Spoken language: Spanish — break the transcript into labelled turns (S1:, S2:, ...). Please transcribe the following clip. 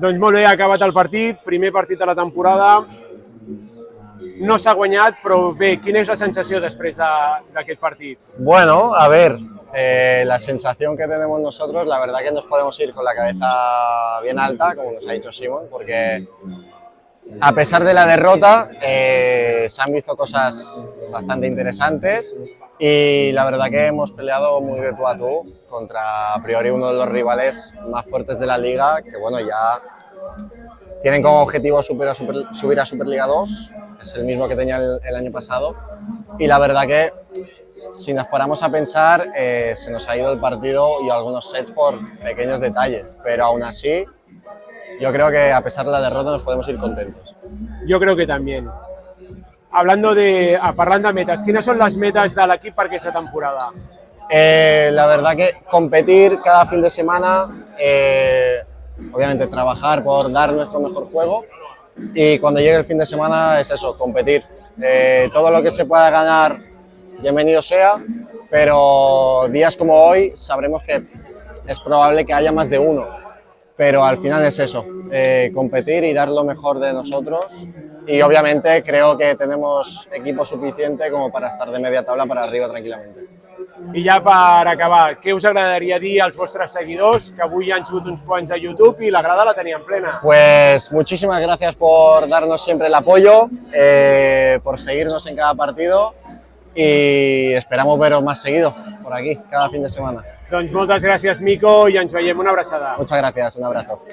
S1: Doncs molt bé, ha acabat el partit, primer partit de la temporada, no s'ha guanyat, però bé, quina és la sensació després d'aquest partit?
S2: Bueno, a ver, la sensación que tenemos nosotros, la verdad que nos podemos ir con la cabeza bien alta, como nos ha dicho Simon, porque a pesar de la derrota se han visto cosas bastante interesantes y la verdad que hemos peleado muy de tú a tú contra a priori uno de los rivales más fuertes de la liga, que bueno, ya tienen como objetivo subir a Superliga 2, es el mismo que tenía el año pasado, y la verdad que si nos paramos a pensar se nos ha ido el partido y algunos sets por pequeños detalles, pero aún así yo creo que a pesar de la derrota nos podemos ir contentos.
S1: Jo crec que també. Parlant de metes, quines són les metes de l'equip per aquesta temporada?
S2: La verdad que competir cada fin de semana, obviamente trabajar por dar nuestro mejor juego y cuando llegue el fin de semana es eso, competir. Todo lo que se pueda ganar, bienvenido sea, pero días como hoy sabremos que es probable que haya más de uno, pero al final es eso, competir y dar lo mejor de nosotros y obviamente creo que tenemos equipo suficiente como para estar de media tabla para arriba tranquilamente.
S1: I ja per acabar, què us agradaria dir als vostres seguidors, que avui han sigut uns quants a YouTube i la grada la tenien plena?
S2: Pues muchísimas gracias por darnos siempre el apoyo, por seguirnos en cada partido y esperamos veros más seguido por aquí, cada fin de semana.
S1: Doncs moltes gràcies, Mico, i ens veiem. Una abraçada.
S2: Muchas gracias, un abrazo.